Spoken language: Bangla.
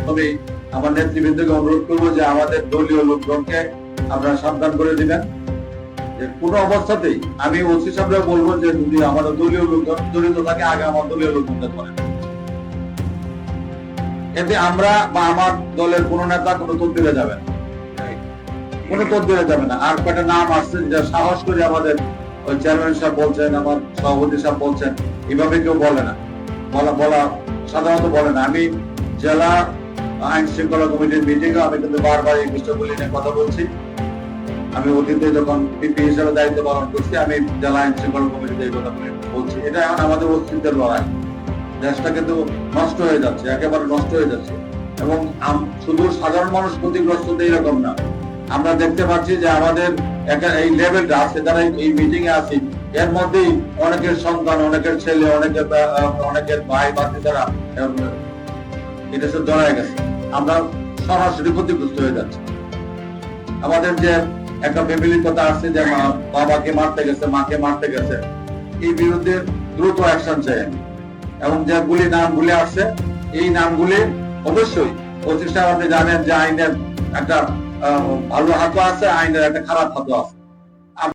তবে আমার নেতৃবৃন্দকে অনুরোধ করবো যে আমাদের দলীয় লোকজনকে আপনারা সাবধান করে দিবেন যে কোনো অবস্থাতেই, আমি ওসি সাহেবরা বলবো যে যদি আমাদের দলীয় লোকজন জড়িত থাকে আগে আমার দলীয় লোকজনকে ধরেন। এতে আমরা বা আমার দলের কোন নেতা কোনো তদবিরে যাবে না, কোনো তদবিরে যাবে না। আর কয়টা নাম আসছে যা সাহস করে আমাদের ওই চেয়ারম্যান সাহেব বলছেন, আমার সভাপতি সাহেব বলছেন, এভাবে কেউ বলে না, বলা সাধারণত বলে না। আমি জেলা আইন শৃঙ্খলা কমিটির মিটিংয়ে আমি কিন্তু বারবার এই বিষয়গুলি নিয়ে কথা বলছি। আমি অতীতে যখন পিপি হিসেবে দায়িত্ব পালন করছি, আমি জেলা আইন শৃঙ্খলা কমিটিতে এই কথা বলছি। এটা এখন আমাদের অস্তিত্বের লড়াই। দেশটা কিন্তু নষ্ট হয়ে যাচ্ছে, একেবারে নষ্ট হয়ে যাচ্ছে। এবং শুধু সাধারণ মানুষ ক্ষতিগ্রস্ত এইরকম না, আমরা দেখতে পাচ্ছি যে আমাদের এই লেভেলটা আছে, যারা এই মিটিং এ আছি, এর মধ্যেই অনেকের সন্তান, অনেকের ছেলে, অনেকের ভাই বাচ্চারা এটা সব জড়ায় গেছে। আমরা সরাসরি ক্ষতিগ্রস্ত হয়ে যাচ্ছে। আমাদের যে একটা ফ্যামিলির কথা আছে যে বাবাকে মারতে গেছে, মাকে মারতে গেছে, এই বিরুদ্ধে দ্রুত অ্যাকশন চাই আমি। এবং যেগুলি নামগুলি আসছে, এই নামগুলি অবশ্যই ওসি সাহেব আপনি জানেন যে আইনের একটা ভালো হাতও আছে, আইনের একটা খারাপ হাতও আছে।